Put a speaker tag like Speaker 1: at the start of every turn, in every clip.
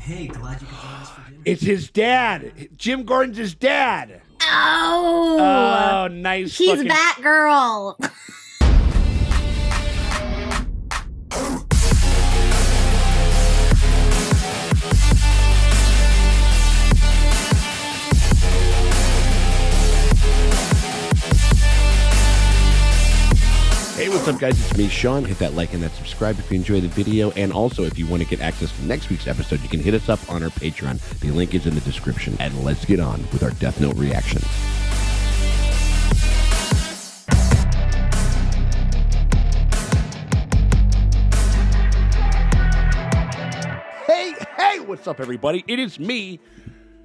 Speaker 1: Hey, glad you could join us for dinner.
Speaker 2: It's his dad. Jim Gordon's his dad.
Speaker 3: Oh,
Speaker 2: nice.
Speaker 3: He's Batgirl.
Speaker 2: Hey, what's up, guys? It's me, Sean. Hit that like and that subscribe if you enjoy the video. And also, if you want to get access to next week's episode, you can hit us up on our Patreon. The link is in the description. And let's get on with our Death Note reactions. Hey, what's up, everybody? It is me,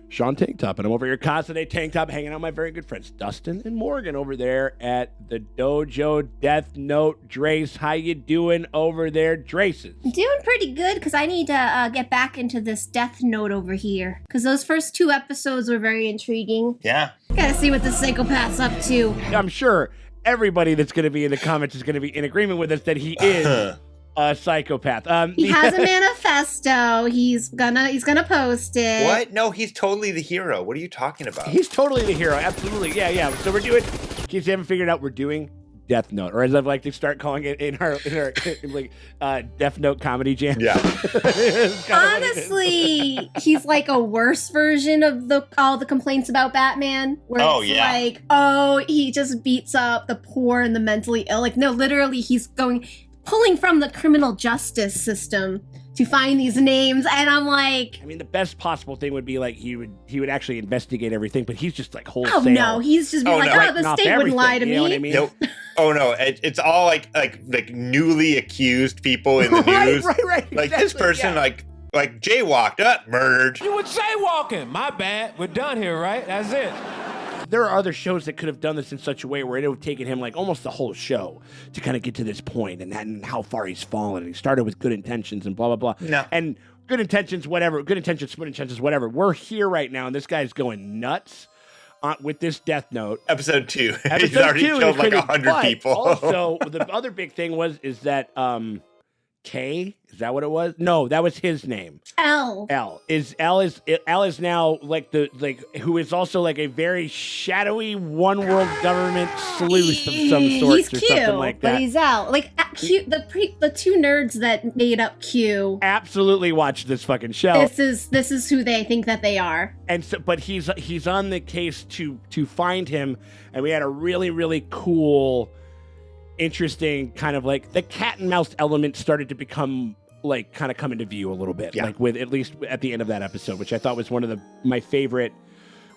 Speaker 2: Sean Tank Top, and I'm over here constantly Tank Top, hanging out with my very good friends Dustin and Morgan over there at the Dojo Death Note. Drace, how you doing over there, Draces?
Speaker 3: Doing pretty good because I need to get back into this Death Note over here because those first 2 episodes were very intriguing.
Speaker 4: Yeah.
Speaker 3: Gotta see what the psychopath's up to.
Speaker 2: I'm sure everybody that's going to be in the comments is going to be in agreement with us that he is a psychopath.
Speaker 3: He has a manifesto. He's gonna post it.
Speaker 4: What? No, he's totally the hero. What are you talking about?
Speaker 2: He's totally the hero. Absolutely. Yeah. So we're doing, in case you haven't figured out, we're doing Death Note, or as I'd like to start calling it in our Death Note comedy jam.
Speaker 4: Yeah.
Speaker 3: Honestly, he's like a worse version of all the complaints about Batman. Where it's like, he just beats up the poor and the mentally ill. Like, no, literally, he's pulling from the criminal justice system to find these names, and I'm like,
Speaker 2: I mean, the best possible thing would be like he would actually investigate everything, but he's just like wholesale.
Speaker 3: oh no, he's just being the state wouldn't lie to me.
Speaker 2: You know what I mean?
Speaker 4: Nope. Oh no, it's all like newly accused people in the news.
Speaker 2: right.
Speaker 4: Like this person, like jaywalked up, murdered.
Speaker 5: You were jaywalking. My bad. We're done here, right? That's it.
Speaker 2: There are other shows that could have done this in such a way where it would have taken him like almost the whole show to kind of get to this point and how far he's fallen. And he started with good intentions and blah, blah, blah.
Speaker 4: No.
Speaker 2: And good intentions, whatever. Good intentions, good intentions, whatever. We're here right now, and this guy's going nuts with this Death Note.
Speaker 4: Episode 2. He's already killed like 100 people.
Speaker 2: Also, the other big thing is that K, is that what it was? No, that was his name.
Speaker 3: L
Speaker 2: is now who is also like a very shadowy one world government sleuth of some sort.
Speaker 3: He's
Speaker 2: or
Speaker 3: Q,
Speaker 2: something like that.
Speaker 3: but he's L. Like Q, the 2 nerds that made up Q
Speaker 2: absolutely watched this fucking show.
Speaker 3: This is who they think that they are.
Speaker 2: And so, but he's on the case to find him, and we had a really, really cool, interesting kind of like the cat and mouse element started to become like kind of come into view a little bit, like with at least at the end of that episode, which I thought was one of my favorite,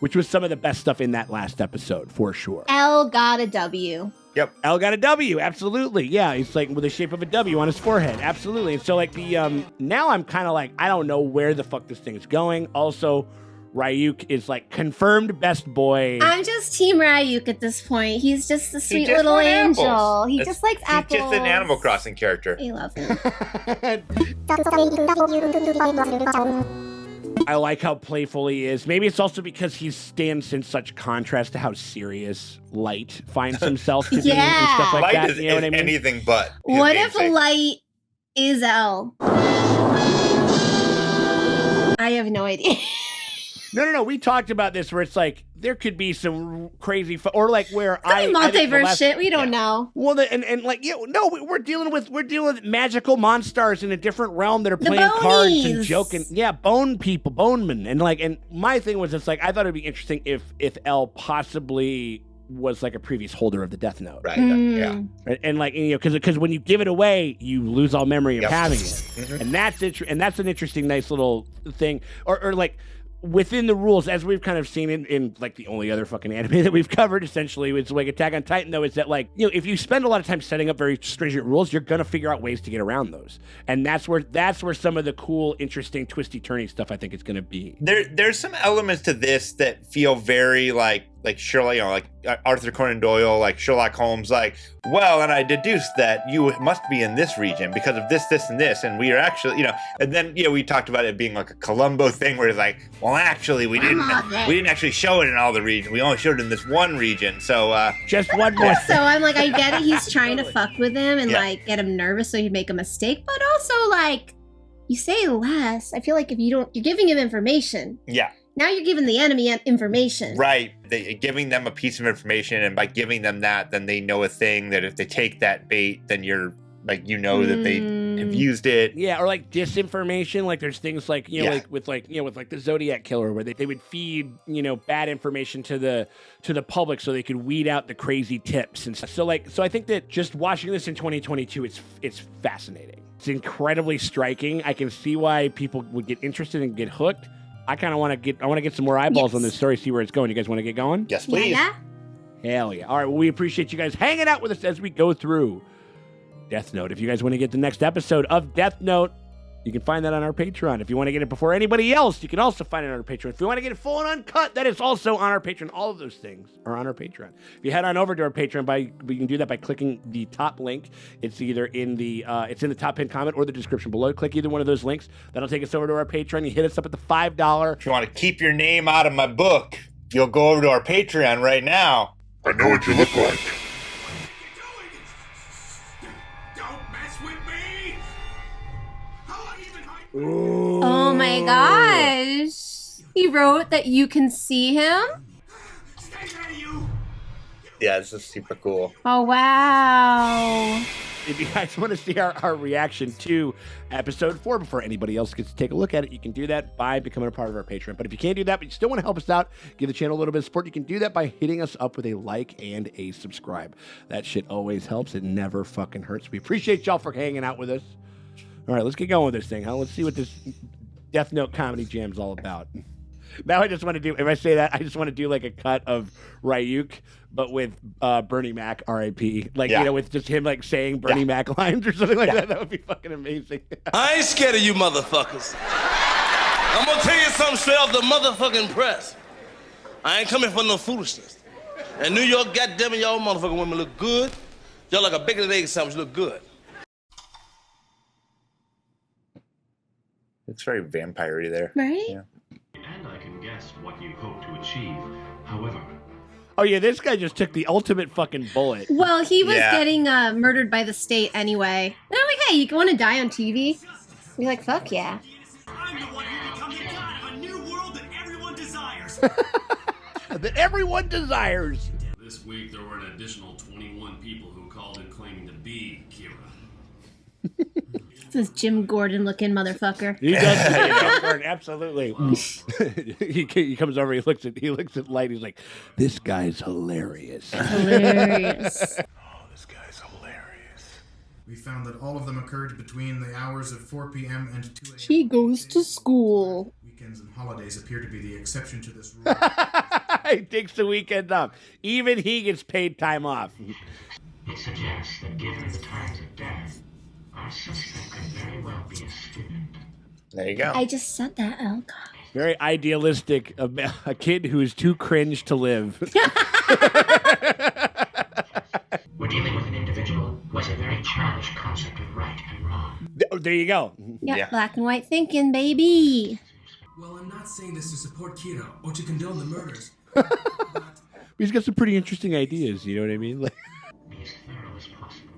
Speaker 2: which was some of the best stuff in that last episode for sure.
Speaker 3: L got a W.
Speaker 4: Yep.
Speaker 2: L got a W, absolutely. Yeah, he's like with the shape of a W on his forehead, absolutely. And so like the now I'm kind of like I don't know where the fuck this thing is going. Also, Ryuk is like confirmed best boy.
Speaker 3: I'm just Team Ryuk at this point. He's just a sweet little angel.
Speaker 4: Apples.
Speaker 3: He just likes apples.
Speaker 4: He's just an Animal Crossing character.
Speaker 3: I love him.
Speaker 2: I like how playful he is. Maybe it's also because he stands in such contrast to how serious Light finds himself to be and stuff like
Speaker 4: Light
Speaker 2: that.
Speaker 4: Is,
Speaker 2: you know what I mean?
Speaker 4: Anything but.
Speaker 3: What if Light is L? I have no idea.
Speaker 2: No. We talked about this where it's like there could be some crazy, or like where
Speaker 3: multiverse shit. We don't know.
Speaker 2: Well, we're dealing with magical monsters in a different realm that are playing cards and joking. Yeah, bone people, bonemen, and my thing was it's like I thought it'd be interesting if L possibly was like a previous holder of the Death Note,
Speaker 4: right? Yeah,
Speaker 2: and like because when you give it away, you lose all memory of having it, and that's an interesting, nice little thing, or like. Within the rules, as we've kind of seen in like the only other fucking anime that we've covered, essentially, it's like Attack on Titan, though, is that like, if you spend a lot of time setting up very stringent rules, you're gonna figure out ways to get around those. And that's where some of the cool, interesting, twisty-turny stuff I think it's gonna be.
Speaker 4: There's some elements to this that feel very like Sherlock, like Arthur Conan Doyle, like Sherlock Holmes, like, well, and I deduced that you must be in this region because of this, this, and this, and we are actually, and then, we talked about it being like a Columbo thing where it's like, well, actually, we didn't actually show it in all the regions. We only showed it in this one region, so,
Speaker 2: just one more.
Speaker 3: So I'm like, I get it. He's trying to fuck with him and like get him nervous so he'd make a mistake, but also like, You say less. I feel like if you don't, you're giving him information.
Speaker 4: Yeah.
Speaker 3: Now you're giving the enemy information.
Speaker 4: Right. Giving them a piece of information, and by giving them that, then they know a thing that if they take that bait, then you're like, that they have used it.
Speaker 2: Yeah, or like disinformation. Like there's things like, like with the Zodiac Killer, where they would feed, bad information to the public so they could weed out the crazy tips and stuff. So I think that just watching this in 2022, it's fascinating. It's incredibly striking. I can see why people would get interested and get hooked. I kind of want to get some more eyeballs on this story, see where it's going. You guys want to get going?
Speaker 4: Yes, please.
Speaker 3: Yeah.
Speaker 2: Hell yeah. All right, well, we appreciate you guys hanging out with us as we go through Deathnote. If you guys want to get the next episode of Deathnote, you can find that on our Patreon. If you want to get it before anybody else, you can also find it on our Patreon. If you want to get it full and uncut, that is also on our Patreon. All of those things are on our Patreon. If you head on over to our Patreon, you can do that by clicking the top link. It's either in the top pinned comment or the description below. Click either one of those links. That'll take us over to our Patreon. You hit us up at the $5.
Speaker 4: If you want to keep your name out of my book, you'll go over to our Patreon right now.
Speaker 1: I know what you look like.
Speaker 2: Ooh.
Speaker 3: Oh my gosh. He wrote that you can see him?
Speaker 4: Yeah, this is super cool.
Speaker 3: Oh, wow.
Speaker 2: If you guys want to see our reaction to episode 4 before anybody else gets to take a look at it, you can do that by becoming a part of our Patreon. But if you can't do that, but you still want to help us out, give the channel a little bit of support, you can do that by hitting us up with a like and a subscribe. That shit always helps. It never fucking hurts. We appreciate y'all for hanging out with us. All right, let's get going with this thing, huh? Let's see what this Deathnote comedy jam's all about. Now I just want to do, if I say that, I just want to do like a cut of Ryuk, but with Bernie Mac, R.I.P. Like, with just him like saying Bernie Mac lines or something like that. That would be fucking amazing.
Speaker 6: I ain't scared of you motherfuckers. I'm gonna tell you something straight off the motherfucking press. I ain't coming for no foolishness. In New York, goddammit, y'all motherfucking women look good. Y'all like a bacon and egg sandwich, look good.
Speaker 4: It's very vampire-y there.
Speaker 3: Right?
Speaker 4: Yeah.
Speaker 7: And I can guess what you hope to achieve. However,
Speaker 2: oh yeah, this guy just took the ultimate fucking bullet.
Speaker 3: Well, he was getting murdered by the state anyway. And I'm like, hey, you want to die on TV? You're like, fuck yeah.
Speaker 8: I'm the one who becomes the god of a new world that everyone desires.
Speaker 2: That everyone desires.
Speaker 7: this week there were an additional 21 people who called in claiming to be Kira.
Speaker 3: This Jim Gordon looking motherfucker.
Speaker 2: He does. Jim Gordon, absolutely. He comes over. He looks at Light. He's like, "This guy's hilarious."
Speaker 3: Hilarious.
Speaker 1: Oh, this guy's hilarious.
Speaker 9: We found that all of them occurred between the hours of 4 p.m. and 2 a.m.
Speaker 3: He goes to school.
Speaker 9: Weekends and holidays appear to be the exception to this rule.
Speaker 2: He takes the weekend off. Even he gets paid time off.
Speaker 7: It suggests that given the times of death, our suspect could very well be a student.
Speaker 4: There you go.
Speaker 3: I just said that. Oh, God.
Speaker 2: Very idealistic. A kid who is too cringe to live.
Speaker 7: We're dealing with an individual who has a very childish concept of right and wrong.
Speaker 2: There you go.
Speaker 3: Yeah, black and white thinking, baby.
Speaker 8: Well, I'm not saying this to support Kira or to condone the murders.
Speaker 2: He's got some pretty interesting ideas. You know what I mean? Like,
Speaker 7: Be as thorough as possible.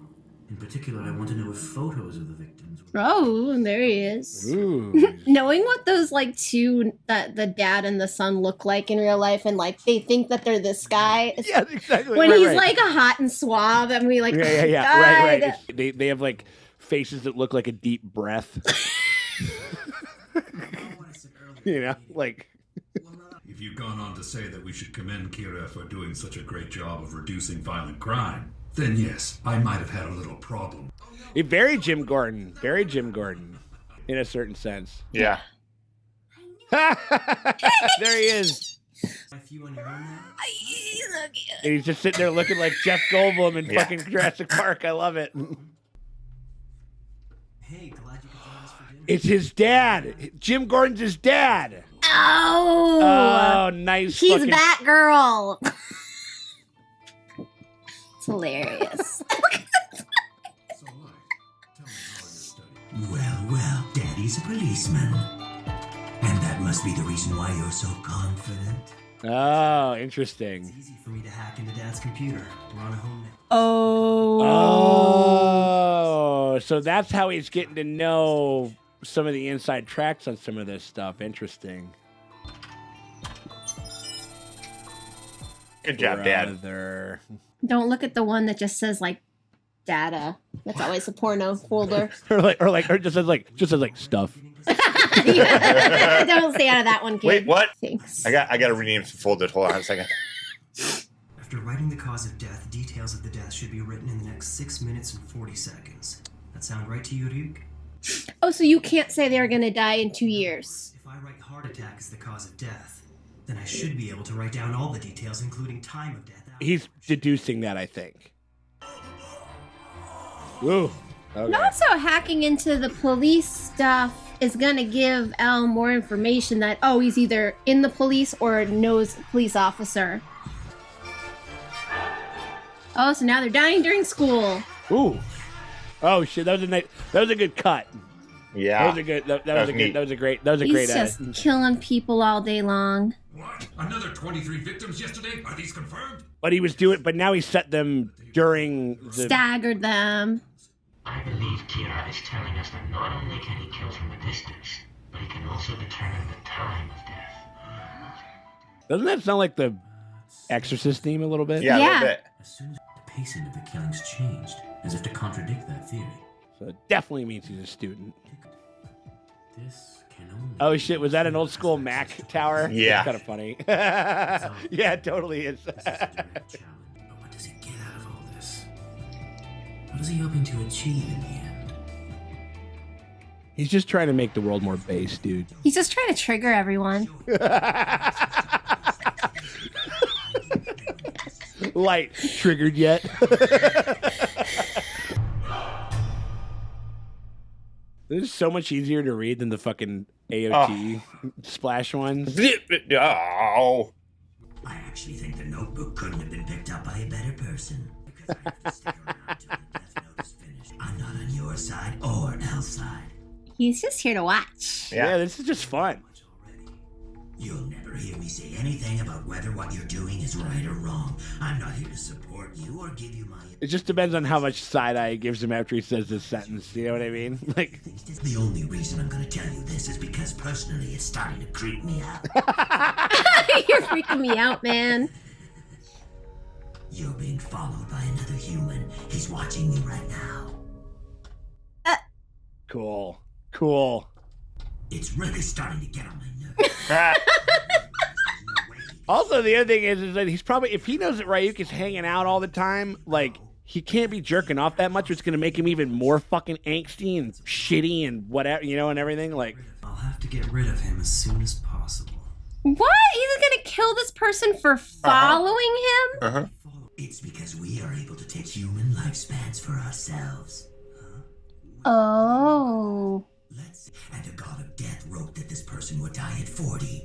Speaker 8: In particular, I want to know if photos of the victims were...
Speaker 3: Oh, and there he is.
Speaker 2: ooh.
Speaker 3: Knowing what those like two that the dad and the son look like in real life, and like they think that they're this guy.
Speaker 2: Yeah, exactly.
Speaker 3: When
Speaker 2: right,
Speaker 3: he's
Speaker 2: right.
Speaker 3: like a hot and suave, and we like,
Speaker 2: Yeah.
Speaker 3: oh,
Speaker 2: Right.
Speaker 3: God.
Speaker 2: They have like faces that look like a deep breath. You know, like.
Speaker 10: If you've gone on to say that we should commend Kira for doing such a great job of reducing violent crime, then yes, I might have had a little problem.
Speaker 2: Very Jim Gordon. Very Jim Gordon. In a certain sense.
Speaker 4: Yeah.
Speaker 2: There he is.
Speaker 8: A few on your own now?
Speaker 2: And he's just sitting there looking like Jeff Goldblum in fucking Jurassic Park. I love it.
Speaker 8: Hey, glad you could join us for dinner.
Speaker 2: It's his dad. Jim Gordon's his dad.
Speaker 3: Oh,
Speaker 2: Oh, nice.
Speaker 3: he's
Speaker 2: fucking...
Speaker 3: Batgirl. It's hilarious.
Speaker 10: So, Light, tell me how you're studying.
Speaker 8: Well, Daddy's a policeman. And that must be the reason why you're so confident.
Speaker 2: Oh, interesting.
Speaker 8: It's easy for me to hack into Dad's computer. We're on a home net.
Speaker 3: Oh.
Speaker 2: Oh, so that's how he's getting to know some of the inside tracks on some of this stuff. Interesting.
Speaker 4: Good job, Dad.
Speaker 3: Don't look at the one that just says like data. That's always a porno folder.
Speaker 2: or just says like stuff.
Speaker 3: Don't stay out of that one, kid.
Speaker 4: Wait, what?
Speaker 3: Thanks.
Speaker 4: I got to rename some folders. Hold on a second.
Speaker 8: After writing the cause of death, details of the death should be written in the next 6 minutes and 40 seconds. That sound right to you, Ryuk?
Speaker 3: Oh, so you can't say they're gonna die in 2 years.
Speaker 8: If I write heart attack as the cause of death, then I should be able to write down all the details, including time of death.
Speaker 2: He's deducing that, I think. Woo. Okay.
Speaker 3: And also, hacking into the police stuff is gonna give Al more information that, oh, he's either in the police or knows a police officer. Oh, so now they're dying during school.
Speaker 2: Ooh. Oh shit, that was a good cut.
Speaker 4: Yeah.
Speaker 2: That was a good that was a good that was a great
Speaker 3: He's just killing people all day long.
Speaker 10: What? Another 23 victims yesterday? Are these confirmed?
Speaker 2: But now he set them during the
Speaker 3: Staggered them.
Speaker 7: I believe Kira is telling us that not only can he kill from a distance, but he can also determine the time of death.
Speaker 2: Doesn't that sound like the Exorcist theme a little bit?
Speaker 4: Yeah, a little bit.
Speaker 8: As soon as the pacing of the killings changed, as if to contradict that theory.
Speaker 2: So it definitely means he's a student.
Speaker 8: This can only...
Speaker 2: Oh shit, was that an old school Mac tower?
Speaker 4: Yeah.
Speaker 2: Kind of funny. Yeah, it totally is.
Speaker 8: This is a direct challenge. But what does he get out of all this? What is he hoping to achieve in the end?
Speaker 2: He's just trying to make the world more base, dude.
Speaker 3: He's just trying to trigger everyone.
Speaker 2: Light triggered yet? This is so much easier to read than the fucking AOT splash ones.
Speaker 4: Oh.
Speaker 8: I actually think the notebook couldn't have been picked up by a better person. Because I have to stick around till the Deathnote is finished. I'm not on your side or Al's side.
Speaker 3: He's just here to watch.
Speaker 2: Yeah, this is just fun.
Speaker 8: You'll never hear me say anything about whether what you're doing is right or wrong. I'm not here to support you or give you my...
Speaker 2: It just depends on how much side eye he gives him after he says this sentence. You know what I mean? Like,
Speaker 8: the only reason I'm going to tell you this is because personally it's starting to creep me out.
Speaker 3: You're freaking me out, man.
Speaker 8: You're being followed by another human. He's watching you right now.
Speaker 2: Cool.
Speaker 8: It's really starting to get on my nerves.
Speaker 2: Also, the other thing is that he's probably, if he knows that Ryuk is hanging out all the time, like, he can't be jerking off that much, or it's going to make him even more fucking angsty and shitty and whatever, you know, and everything. Like,
Speaker 8: I'll have to get rid of him as soon as possible.
Speaker 3: What? He's gonna kill this person for following him?
Speaker 8: It's because we are able to take human lifespans for ourselves.
Speaker 3: Oh.
Speaker 8: And the god of death wrote that this person would die at 40.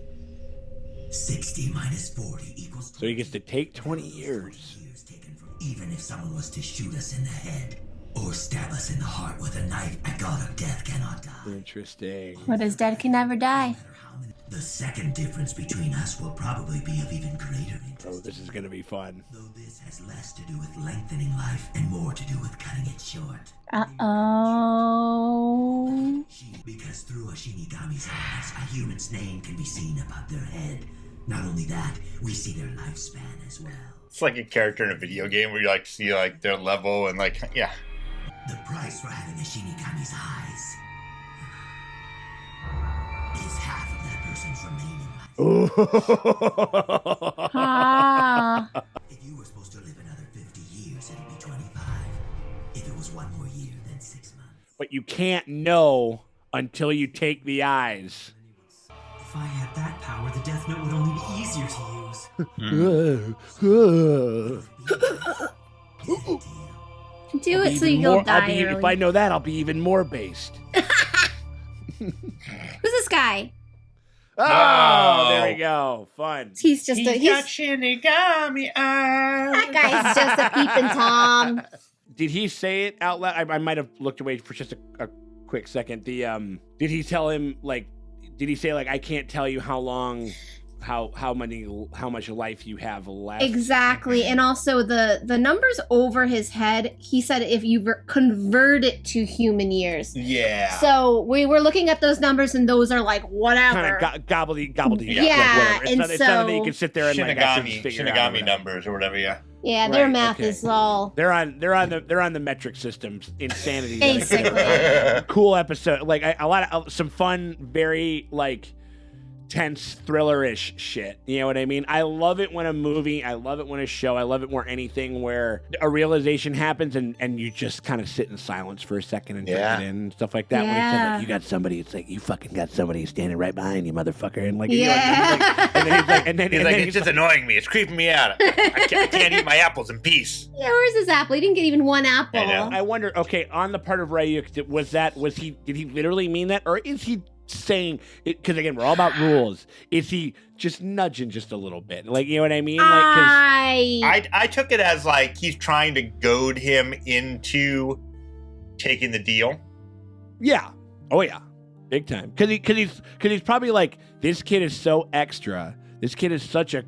Speaker 8: 60 minus 40 equals...
Speaker 2: So he gets to take 20 years.
Speaker 8: Even if someone was to shoot us in the head or stab us in the heart with a knife, a god of death cannot die.
Speaker 2: Interesting.
Speaker 3: What is dead can never die.
Speaker 8: The second difference between us will probably be of even greater interest.
Speaker 2: Oh, this is going to be fun.
Speaker 8: Though this has less to do with lengthening life and more to do with cutting it short.
Speaker 3: Uh-oh.
Speaker 8: Because through a shinigami's eyes, a human's name can be seen above their head. Not only that, we see their lifespan as well.
Speaker 4: It's like a character in a video game where you like see like their level and like, yeah.
Speaker 8: The price for having a shinigami's eyes is half of that person's remaining life. If you were supposed to live another 50 years, it'd be 25. If it was one more year, then 6 months.
Speaker 2: But you can't know until you take the eyes.
Speaker 8: If I had that power, the Deathnote would only be easier to use.
Speaker 3: Do it so you'll die early.
Speaker 2: If I know that, I'll be even more based.
Speaker 3: Who's this guy?
Speaker 2: Oh, there we go. Fun.
Speaker 3: He's just
Speaker 4: got shinigami eyes.
Speaker 3: That guy's just a peeping Tom.
Speaker 2: Did he say it out loud? I might have looked away for just a quick second. Did he tell him, like, did he say, like, I can't tell you how long much life you have left.
Speaker 3: Exactly. And also the numbers over his head, he said if you convert it to human years.
Speaker 4: Yeah.
Speaker 3: So we were looking at those numbers and those are like whatever.
Speaker 2: Kind of gobbledygook.
Speaker 3: Yeah.
Speaker 2: Like whatever. It's nothing that you can sit there and
Speaker 4: Shinigami numbers or whatever, yeah.
Speaker 3: Yeah, their math is all.
Speaker 2: They're on the metric systems. Insanity.
Speaker 3: Basically.
Speaker 2: Cool episode. Like some fun, very like tense thriller-ish shit. You know what I mean? I love it when a movie, I love it when a show, I love it more anything where a realization happens and you just kind of sit in silence for a second and take it in and stuff like that. When he said, like, you got somebody, it's like, you fucking got somebody standing right behind you, motherfucker. And like, you know, and then
Speaker 4: it's just annoying me. It's creeping me out. I can't eat my apples in peace.
Speaker 3: Yeah, where's his apple? He didn't get even one apple.
Speaker 2: I wonder, okay, on the part of Ryuk, did he literally mean that? Or is he saying it, because again we're all about rules, is he just nudging just a little bit, like, you know what I mean? Like,
Speaker 4: I took it as like he's trying to goad him into taking the deal.
Speaker 2: Yeah. Oh yeah, big time. Because he's probably like, this kid is so extra, this kid is such a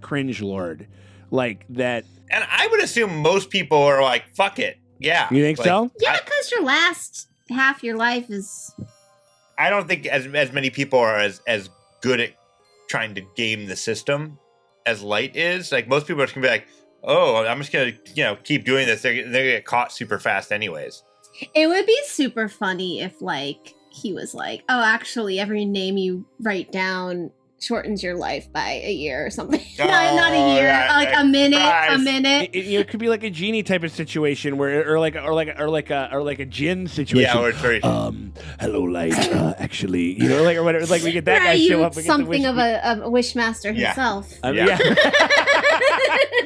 Speaker 2: cringe lord, like that.
Speaker 4: And I would assume most people are like, fuck it, yeah.
Speaker 2: You think
Speaker 4: like,
Speaker 2: so?
Speaker 3: Yeah, because your last half your life is.
Speaker 4: I don't think as many people are as good at trying to game the system as Light is. Like, most people are just gonna be like, oh, I'm just gonna, keep doing this. They're gonna get caught super fast anyways.
Speaker 3: It would be super funny if, like, he was like, oh, actually, every name you write down shortens your life by a year or something. Not a year, like a minute.
Speaker 2: It could be like a genie type of situation where, or like a djinn situation.
Speaker 4: Yeah, or it's very.
Speaker 2: Hello, Light. Actually, like, or whatever. Like, we get that guy show up.
Speaker 3: Something of a wishmaster himself.
Speaker 2: Yeah.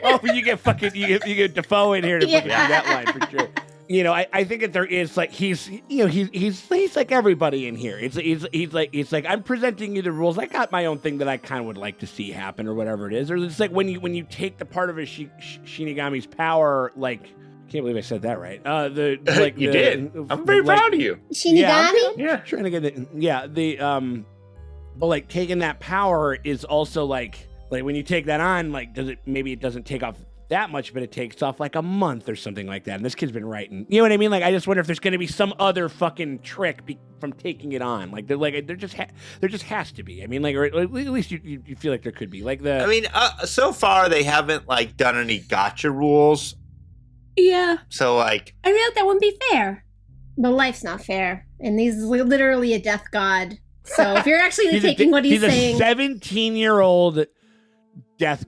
Speaker 2: Oh, you get Defoe in here to fucking do that line for sure. I think that there is, like, he's like everybody in here. It's like I'm presenting you the rules. I got my own thing that I kind of would like to see happen, or whatever it is. Or it's like when you take the part of a Shinigami's power, like, I can't believe I said that right.
Speaker 4: You did. I'm very proud of you.
Speaker 3: Shinigami?
Speaker 2: Yeah, trying to get it. Yeah, but like taking that power is also like when you take that on, like, maybe it doesn't take off that much, but it takes off like a month or something like that. And this kid's been writing. You know what I mean? Like, I just wonder if there's going to be some other fucking trick from taking it on. Like, there just has to be. I mean, like, or at least you feel like there could be. Like
Speaker 4: so far they haven't like done any gotcha rules.
Speaker 3: Yeah.
Speaker 4: So like,
Speaker 3: I feel like that wouldn't be fair. But life's not fair, and he's literally a death god. So if you're actually taking what he's saying,
Speaker 2: he's a 17-year-old death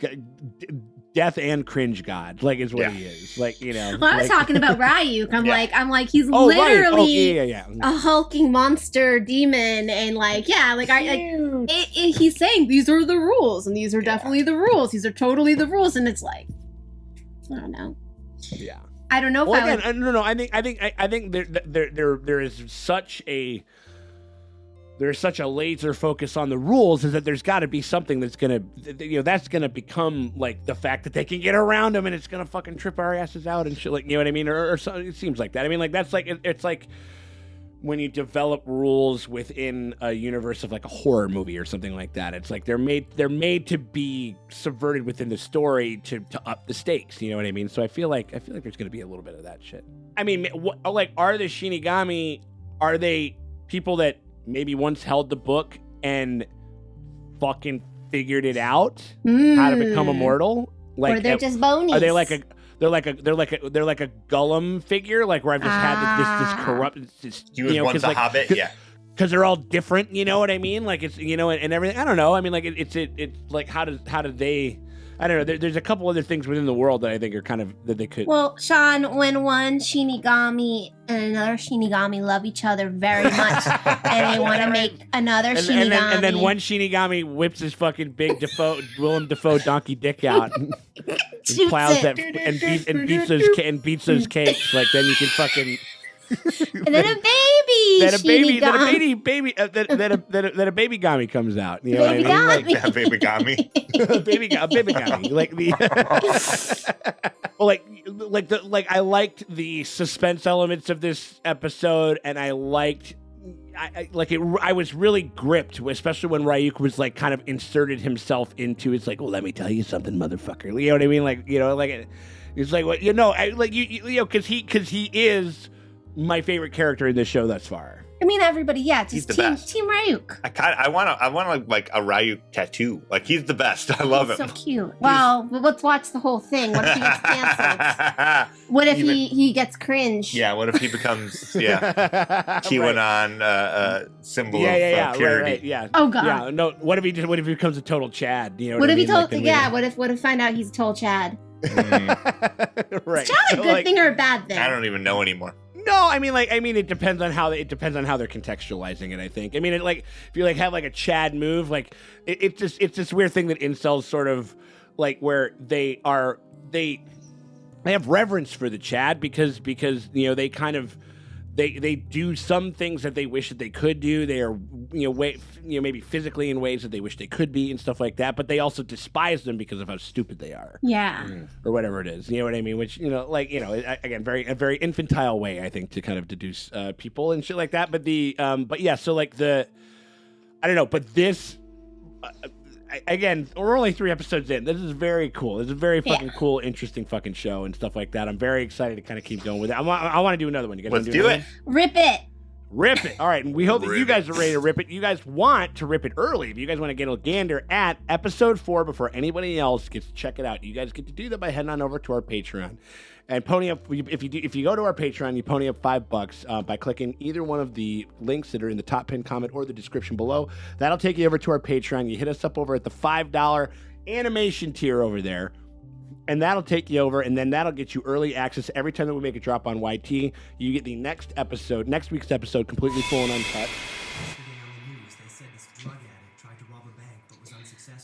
Speaker 2: and cringe god, like, is what he is. Like,
Speaker 3: Well, I was talking about Ryuk. I'm like he's literally a hulking monster demon, and he's saying these are the rules, and these are definitely the rules. These are totally the rules, and it's like, I don't know.
Speaker 2: Yeah.
Speaker 3: I don't know.
Speaker 2: Well, again, no. I think there is such a. There's such a laser focus on the rules, is that there's got to be something that's gonna, that's gonna become like the fact that they can get around them, and it's gonna fucking trip our asses out and shit. Like, you know what I mean? Or so, it seems like that. I mean, like, that's like, it's like when you develop rules within a universe of like a horror movie or something like that. It's like they're made to be subverted within the story to up the stakes. You know what I mean? So I feel like there's gonna be a little bit of that shit. I mean, like, are the Shinigami? Are they people that maybe once held the book and fucking figured it out how to become immortal? Like,
Speaker 3: or they're just bonies.
Speaker 2: Are they like a they're like a Gollum figure, like, where I've just had this corrupt.
Speaker 4: He was once a hobbit, yeah.
Speaker 2: Because they're all different, you know what I mean? Like, it's, and everything. I don't know. I mean, like, it's like, how do they? I don't know. There's a couple other things within the world that I think are kind of that they could.
Speaker 3: Well, Sean, when one Shinigami and another Shinigami love each other very much, and they want to make another Shinigami,
Speaker 2: and then one Shinigami whips his fucking big Willem Dafoe donkey dick out, and plows that and beats those cakes. Like, then you can fucking.
Speaker 3: And then a baby
Speaker 2: gami comes out. You know what I mean?
Speaker 4: Like that baby gami.
Speaker 2: a baby gami. Like the well, I liked the suspense elements of this episode, and I liked I was really gripped, especially when Ryuk was like kind of inserted himself into. It's like, well, let me tell you something, motherfucker. You know what I mean? Like, you know, like it's like, well, you know, because he is my favorite character in this show thus far.
Speaker 3: I mean, everybody, yeah, just team Ryuk.
Speaker 4: I want like a Ryuk tattoo. Like he's the best. I love him.
Speaker 3: So cute. Well, let's watch the whole thing. What if he gets canceled? What if he gets cringe?
Speaker 4: Yeah. What if he becomes QAnon symbol of purity?
Speaker 2: Right, yeah.
Speaker 3: Oh God.
Speaker 2: Yeah. No. What if he becomes a total Chad? You know.
Speaker 3: What if he
Speaker 2: told?
Speaker 3: What if find out he's a total Chad?
Speaker 2: Right.
Speaker 3: Is Chad a good thing or a bad thing?
Speaker 4: I don't even know anymore.
Speaker 2: No, I mean, it depends on how they're contextualizing it. I think. I mean, if you have like a Chad move, like it's this weird thing that incels sort of like where they have reverence for the Chad because you know they kind of they do some things that they wish that they could do. They are maybe physically in ways that they wish they could be and stuff like that. But they also despise them because of how stupid they are.
Speaker 3: Yeah.
Speaker 2: Or whatever it is. You know what I mean? Which again, a very infantile way I think to kind of deduce people and shit like that. But but yeah. So like I don't know. But this. Again, we're only 3 episodes in. This is very cool. This is a very fucking cool, interesting fucking show and stuff like that. I'm very excited to kind of keep going with it. I want to do another one. You guys
Speaker 4: Let's do it.
Speaker 3: Rip it.
Speaker 2: Rip it. All right, and we hope that you guys are ready to rip it. You guys want to rip it early. If you guys want to get a gander at episode 4 before anybody else gets to check it out, you guys get to do that by heading on over to our Patreon. And pony up if you go to our Patreon, you pony up $5 by clicking either one of the links that are in the top pinned comment or the description below. That'll take you over to our Patreon. You hit us up over at the $5 animation tier over there, and that'll take you over, and then that'll get you early access every time that we make a drop on YT. You get the next week's episode, completely full and uncut.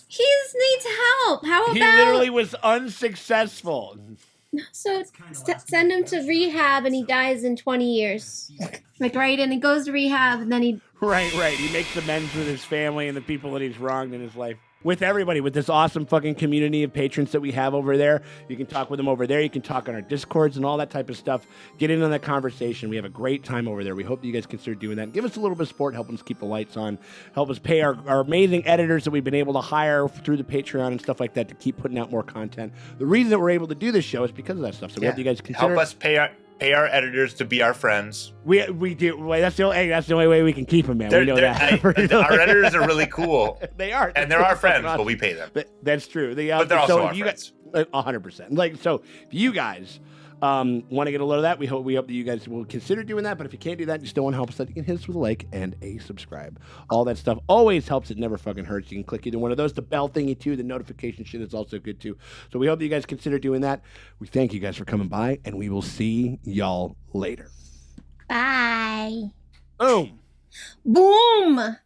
Speaker 3: He needs help. How about...
Speaker 2: He literally was unsuccessful.
Speaker 3: So send him to rehab and he dies in 20 years. Like, right? And he goes to rehab and then he...
Speaker 2: Right. He makes amends with his family and the people that he's wronged in his life. With everybody, with this awesome fucking community of patrons that we have over there. You can talk with them over there. You can talk on our Discords and all that type of stuff. Get in on that conversation. We have a great time over there. We hope that you guys consider doing that. Give us a little bit of support. Help us keep the lights on. Help us pay our amazing editors that we've been able to hire through the Patreon and stuff like that to keep putting out more content. The reason that we're able to do this show is because of that stuff. So we hope you guys consider...
Speaker 4: Help us pay our editors to be our friends.
Speaker 2: We do. Well, that's the only way we can keep them, man. We know that.
Speaker 4: Our editors are really cool.
Speaker 2: They are,
Speaker 4: and they're our friends, but we pay them.
Speaker 2: That's true.
Speaker 4: But they're also our friends.
Speaker 2: 100%. Like, so if you guys want to get a load of that, we hope that you guys will consider doing that. But if you can't do that, you still want to help us out, you can hit us with a like and a subscribe. All that stuff always helps. It never fucking hurts. You can click either one of those. The bell thingy too. The notification shit is also good too. So we hope that you guys consider doing that. We thank you guys for coming by, and we will see y'all later.
Speaker 3: Bye.
Speaker 2: Boom.
Speaker 3: Boom.